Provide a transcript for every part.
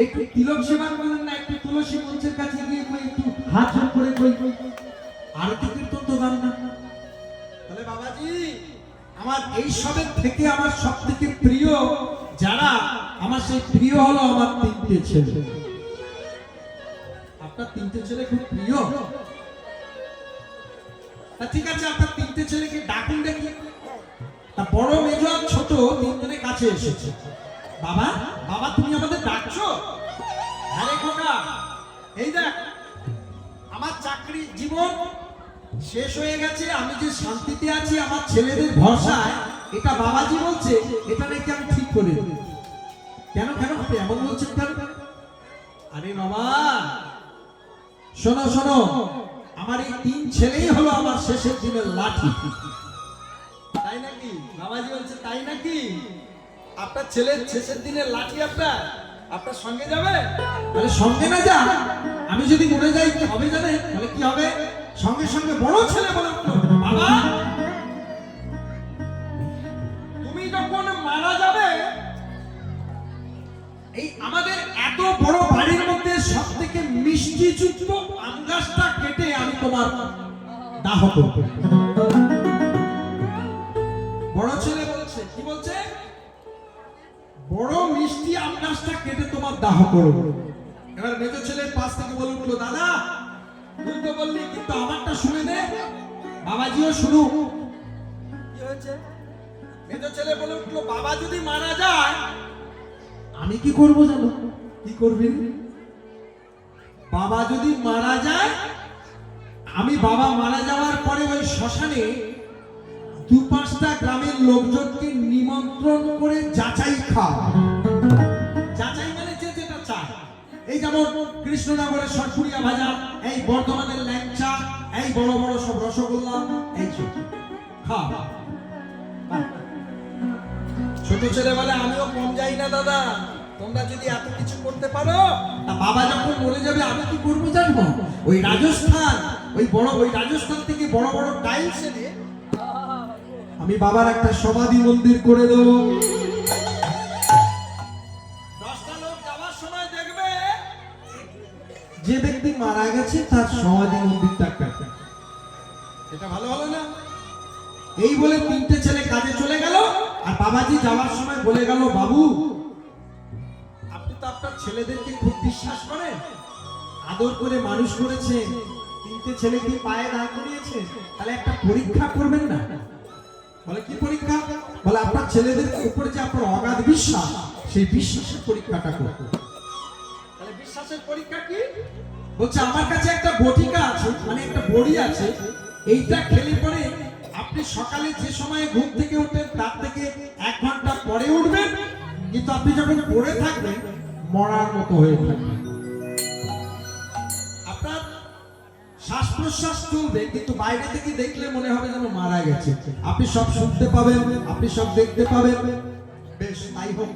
একটু তিলক সেবা করলেন না, একটু তুলসী মঞ্চের কাছে গিয়ে একটু হাত জোড় করে কই আরতি কীর্তন তো গান না। তাহলে বাবাজি আমার এই সবের থেকে আমার সব থেকে প্রিয় যারা, আমার সেই প্রিয় হলো আমার তিনটে ছেলে। আপনার তিনটে ছেলে খুব প্রিয়? তা ঠিক আছে, আপনার তিনটে ছেলেকে ডাকুন দেখি। তা বড়, মেজ আর ছোট তিনজনের কাছে এসেছে। বাবা, বাবা তুমি আমাদের ডাকছো? আরে খোকা, এই দেখ আমার চাকরি জীবন শেষ হয়ে গেছে, আমি যে শান্তিতে আছি আমার ছেলেদের ভরসায়, এটা বাবাজি বলছে এটা নাকি আমি ঠিক করে দেব। কেন কেন আপনি এমন বলছেন কেন? আরে বাবা শোনো শোনো, আমার এই তিন ছেলেই হলো আমার শেষের দিনের লাঠি। তাই নাকি? বাবাজি বলছে তাই নাকি? আপনার ছেলের শেষের দিনের লাঠি আপনার সঙ্গে যাবে? তাহলে সঙ্গে না যা, আমি যদি মরে যাই কি হবে জানেন? তাহলে কি হবে? সঙ্গে সঙ্গে বড় ছেলে বলে উঠলো, বাবা তুমি যখন মারা যাবে, এই আমাদের এত বড় বাড়ির মধ্যে সব থেকে মিষ্টি যুক্ত আম গাছটা কেটে আমি তোমার দাহ করব। বড় ছেলে বলছে, কি বলছে? বড় মিষ্টি আম গাছটা কেটে তোমার দাহ করব। এবার মেজ ছেলের পাশ থেকে বলে উঠলো, দাদা তুই তো বললি, কিন্তু আমারটা শুনে নে। বাবাজিও শুনু। কি হয়েছে? মেজ ছেলে বলে উঠলো, বাবা যদি মারা যায় আমি কি করব জানো? কি করবি? বাবা যদি মারা যায়, আমি বাবা মারা যাওয়ার পরে ওই শ্মশানে 2-5টা গ্রামের লোকজনকে নিমন্ত্রণ করে যাচাই খাও। যাচাই মানে যে যেটা চায়, এই যেমন কৃষ্ণনগরের সরপুরিয়া ভাজা, এই বর্ধমানের ল্যাংচা, এই বড় বড় সব রসগোল্লা, এই খাও। ছোট ছেলে বলে, আমিও কম যাই না দাদা, তোমরা যদি এত কিছু করতে পারো, তা বাবা যখন মরে যাবে আমি কি করবো জানবো? ওই রাজস্থান থেকে বড় বড় টাইলস এনে আমি বাবার একটা সমাধি মন্দির করে দেবো। 10টা লোক যাওয়ার সময় দেখবে যে ব্যক্তি মারা গেছে তার সমাধি মন্দিরটা কাটা। এটা ভালো হলো না? এই বলে তিনটে ছেলে কাজে চলে গেল। আর বাবাজি যাওয়ার সময় বলে গেল, বাবু আপনি তো আপনার ছেলেদেরকে খুব বিশ্বাস করেন, আদর করে মানুষ করেছেন, তিনটে ছেলেকে পায়ে দাঁড় করিয়েছে, তাহলে একটা পরীক্ষা করবেন না? বলে কি পরীক্ষা? বলে আপনার ছেলেদের উপরে যে আপনার অগাধ বিশ্বাস, সেই বিশ্বাসের পরীক্ষাটা করব। তাহলে বিশ্বাসের পরীক্ষা কি? বলছে আমার কাছে একটা বটিকা আছে, মানে একটা বড়ি আছে, এইটা খেলে পরে আপনি সকালে যে সময়ে ঘুম থেকে উঠেন তার থেকে 1 ঘন্টা পরে উঠবেন, কিন্তু আপনি যখন পড়ে থাকবেন মরার মতো হয়ে থাকবেন। আপনার শ্বাস প্রশ্বাস চলবে, কিন্তু বাইরে থেকে দেখলে মনে হবে যেন মারা গেছে। আপনি সব শুনতে পাবেন, আপনি সব দেখতে পাবেন। বেশ, তাই হোক।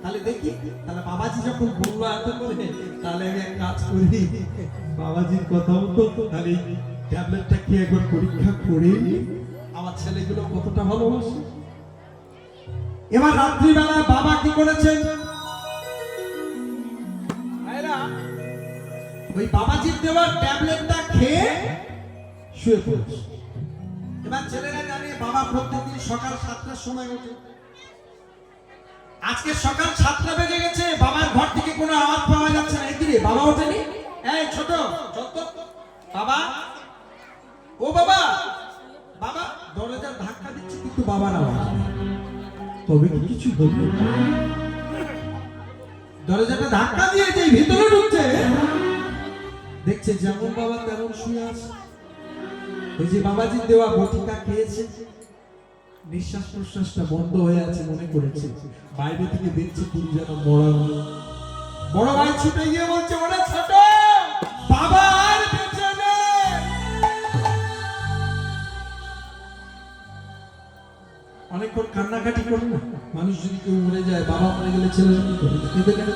তাহলে দেখি, তাহলে বাবাজি যখন বললো এত করে, তাহলে আমি এক কাজ করি, বাবাজির কথা মতো তাহলে ট্যাবলেটটা কি একবার পরীক্ষা করে আমার ছেলেগুলো কতটা ভালোবাসে। এবার রাত্রিবেলা বাবা কি করেছেন? ওই বাবাজির দেওয়া ট্যাবলেটটা খেয়ে শুয়ে পড়েছে। এবার ছেলেরা জানে বাবা প্রত্যেকদিন সকাল 7টার সময় ওঠে। আজকে সকাল 7টা বেজে গেছে, বাবার ঘর থেকে কোনো আওয়াজ পাওয়া যাচ্ছে না। কি রে, বাবা ওঠেনি? এই ছোট বাবা, ও বাবা, বাবা দরজা ধাক্কা দিচ্ছে, কিন্তু বাবা না। তবে কি কিছু বলবে? দরজাটা ধাক্কা দিয়ে যে ভিতরে ঢুকছে, দেখছে যেমন বাবা তেমন শুয়ে আছে। ওই যে বাবাজির দেওয়া বটিকা খেয়েছে, নিঃশ্বাস প্রশ্বাসটা বন্ধ হয়ে আছে মনে করেছে, বাইরে থেকে দেখছে পুরো যেন মরা। বড় ভাই ছুটে গিয়ে বলছে, ওরে ছোট, বাবা আর বেঁচে নেই। অনেকক্ষণ কান্নাকাটি করে না মানুষ, যদি কেউ মরে যায়, বাবা মরে গেলে ছেলেরা কি করে? কেঁদে কেন?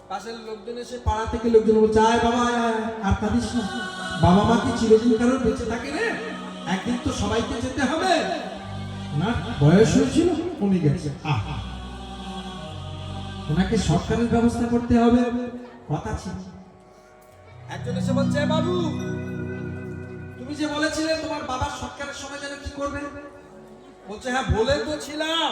পাশের লোকজন এসে, পাড়া থেকে লোকজন বলছে, আয় বাবা আয়, আর কাঁদিস না, বাবা মা কি চিরদিন কারোর বেঁচে থাকে রে? একদিন তো সবাইকে যেতে হবে না, বয়স হয়েছিল, কমে গেছে। ওনাকে সরকারের ব্যবস্থা করতে হবে কথা ছিল। একজন এসে বলছে, বাবু তুমি যে বলেছিলে তোমার বাবার সরকারের সময় যেন কি করবে? বলছে, হ্যাঁ বলে তো ছিলাম,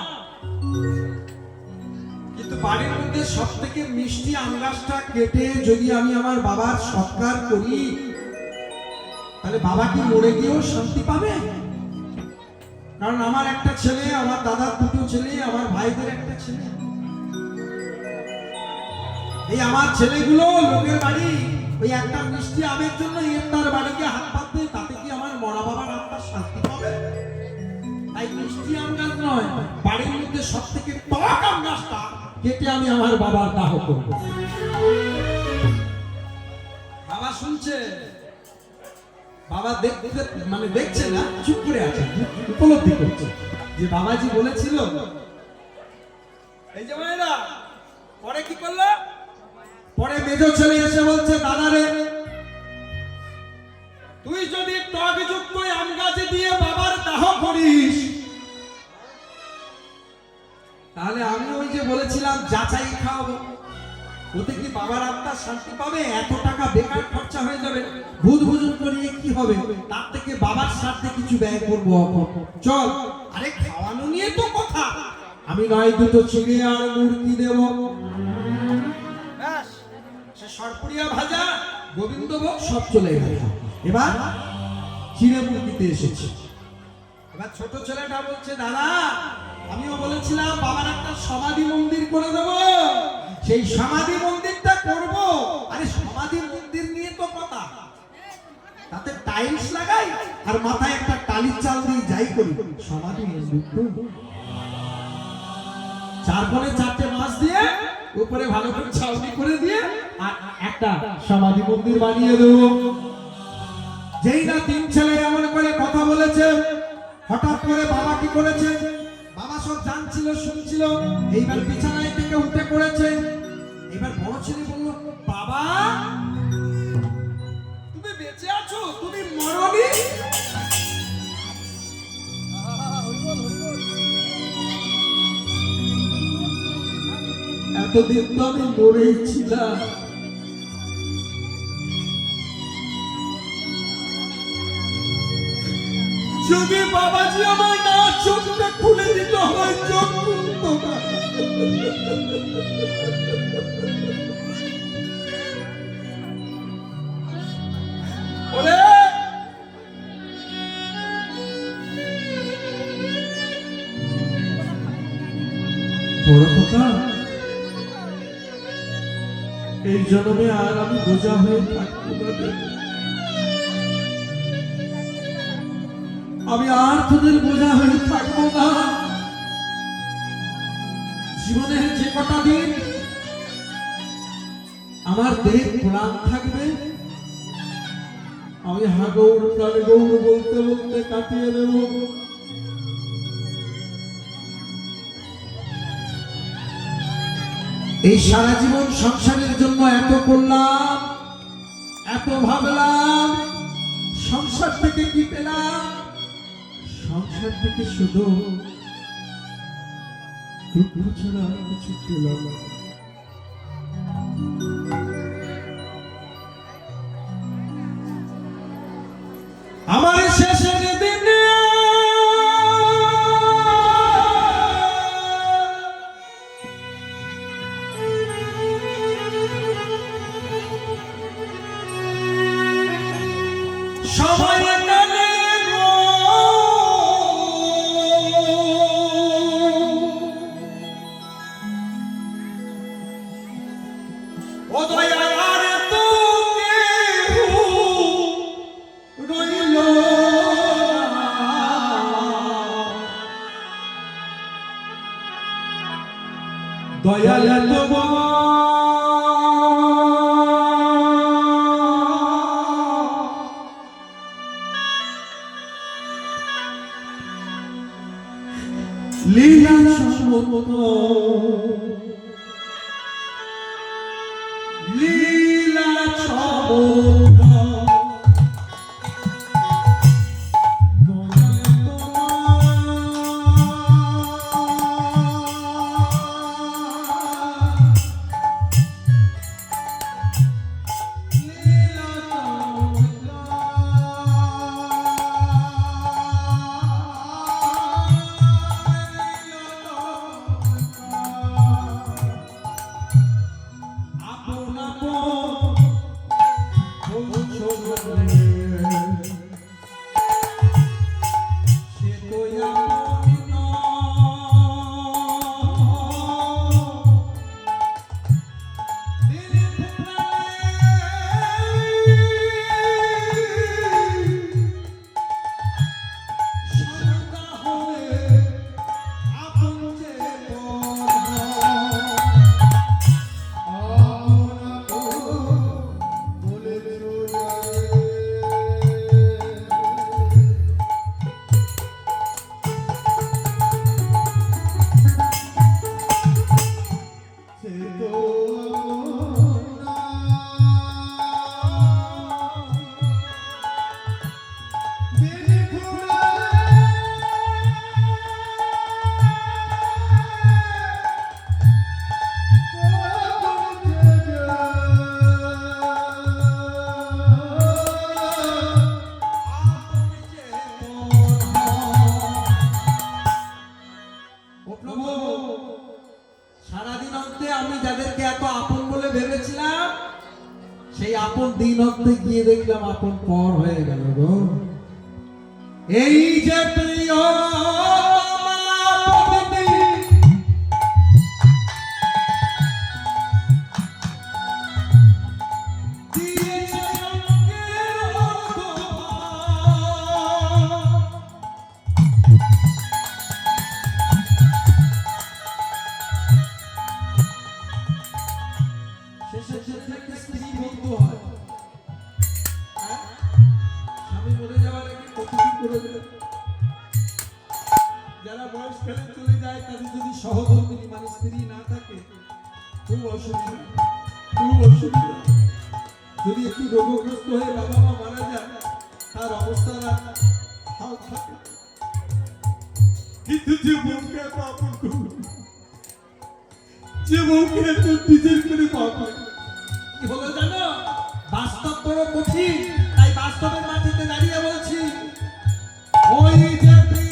কিন্তু বাড়ির মধ্যে সব থেকে মিষ্টি আম গাছটা কেটে যদি আমি আমার বাবার সৎকার করি, তাহলে বাবা কি মরে গিয়েও শান্তি পাবে? কারণ আমার একটা ছেলে, আমার দাদার দুটো ছেলে, আমার ভাইদের একটা ছেলে, এই আমার ছেলেগুলো লোকের বাড়ি ওই একটা মিষ্টি আমের জন্য তার বাড়িতে হাত পাতবে, তাতে কি আমার মরা বাবার আত্মা শান্তি পাবে? তাই মিষ্টি আম গাছ নয়, বাড়ির মধ্যে সব থেকে টক আম গাছটা কেটে আমি আমার বাবার দাহ করব। বাবা শুনছে, বাবা দেখতে মানে দেখছে না, চুপ করে আছে, উপলব্ধি করছে যে বাবাজি বলেছিল। এই যে মায়েরা পরে কি করলো? পরে মেজ ছেলে এসে বলছে, দাদা রে, তুই যদি টকযুক্ত আম গাছে দিয়ে বাবার দাহ করিস, তাহলে আমি ওই যে বলেছিলাম যাচাই খাওয়াবো, ওতে কি বাবার আত্মা শান্তি পাবে? এত টাকা বেকার খরচা হয়ে যাবে, ভূত ভুজন করিয়ে কি হবে? তার থেকে বাবার স্বার্থে কিছু ব্যয় করবো। চল। আরে খাওয়ানো নিয়ে তো কথা, আমি নয় দুটো চিড়ে আর মুরগি দেব, সে সরপুরিয়া ভাজা গোবিন্দভোগ সব চলে গেল। এবার চিড়ে মুরগিতে এসেছে। এবার ছোট ছেলেটা বলছে, দাদা আমিও বলেছিলাম বাবার একটা সমাধি মন্দির করে দেব, সেই সমাধি মন্দিরটা করব। আরে সমাধি মন্দির নিয়ে তো কথা, তাতে টাইলস লাগাই আর মাথায় একটা টালির চাল দিয়ে যাই করি, সমাধি মন্দির তো 4 কোণে 4টে মাছ দিয়ে উপরে ভালো করে ছাউনি করে দিয়ে আর একটা সমাধি মন্দির বানিয়ে দেব। যেই না 3 ছেলে এমন করে কথা বলেছে, হঠাৎ করে বাবা কি করেছে? বাবা সব জানছিল, শুনছিল, এইবার বিছানায় থেকে উঠে পড়েছে। এবার বড় ছেলে বলল, বাবা তুমি বেঁচে আছো, তুমি মরনি? এতদিন তো আমি মরেই ছিলাম, যদি বাবাজি আমার না চোখটা খুলে দিত, হয় চোখ খুলতো না। বড় কথা, এই জন্মে আর আমি বোঝা হয়ে থাকবো না, আমি আর তোদের বোঝা হয়ে থাকবো না। জীবনের যে কটা দিন আমার দেহ প্রাণ থাকবে, আমি হাগৌর প্রাণ গৌর বলতে বলতে কাটিয়ে দেব। এই সারা জীবন সংসারের জন্য এত করলাম, এত ভাবলাম, সংসার থেকে কি পেলাম? সংসার থেকে শুধু দুঃখ ছাড়া কিছু পেলাম না। আমার শেষের দিনে সবাই দয়াল লীলা সমত লীলা সমত যাকে এত আপন বলে ভেবেছিলাম, সেই আপন দিন অন্তে গিয়ে দেখলাম আপন পর হয়ে গেল গো। এই যে প্রিয় যারা বয়স ফেলে চলে যায় তাদের যদি সহধর্মিনী মানে স্ত্রী না থাকে খুব অসুবিধা, খুব অসুবিধা। যদি একটু রোগগ্রস্ত হয়ে বাবা মা মারা যায় তার অবস্থা হাল থাকে, কিন্তু যে বউকে এত আপন করল, যে বউকে এত নিজের করে পাবো, কি হলো জানো? বাস্তব বড় কঠিন, তাই বাস্তবের মাটিতে দাঁড়িয়ে বলছি, ওই যে প্রিয়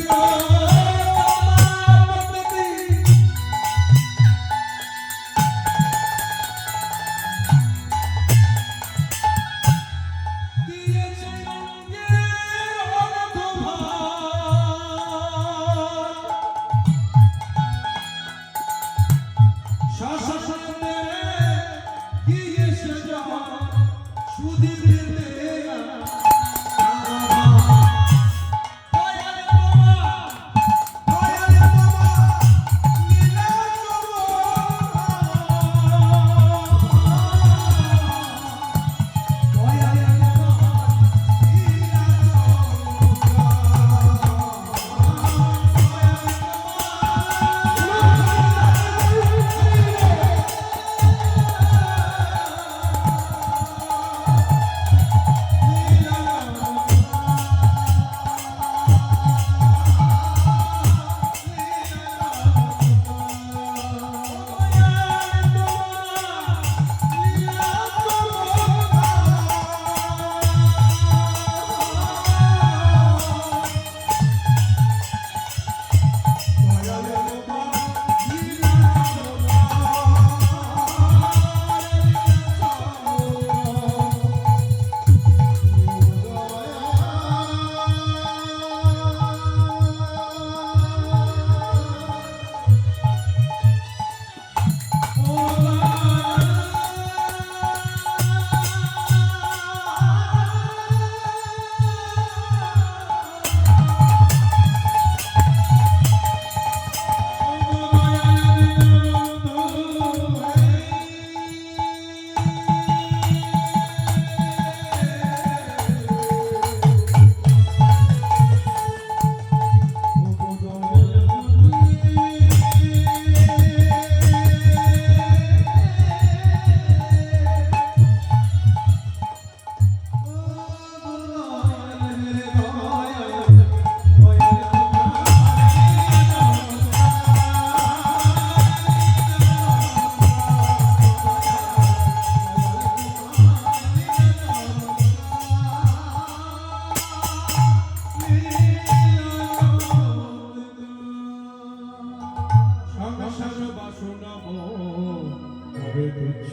তুচ্ছ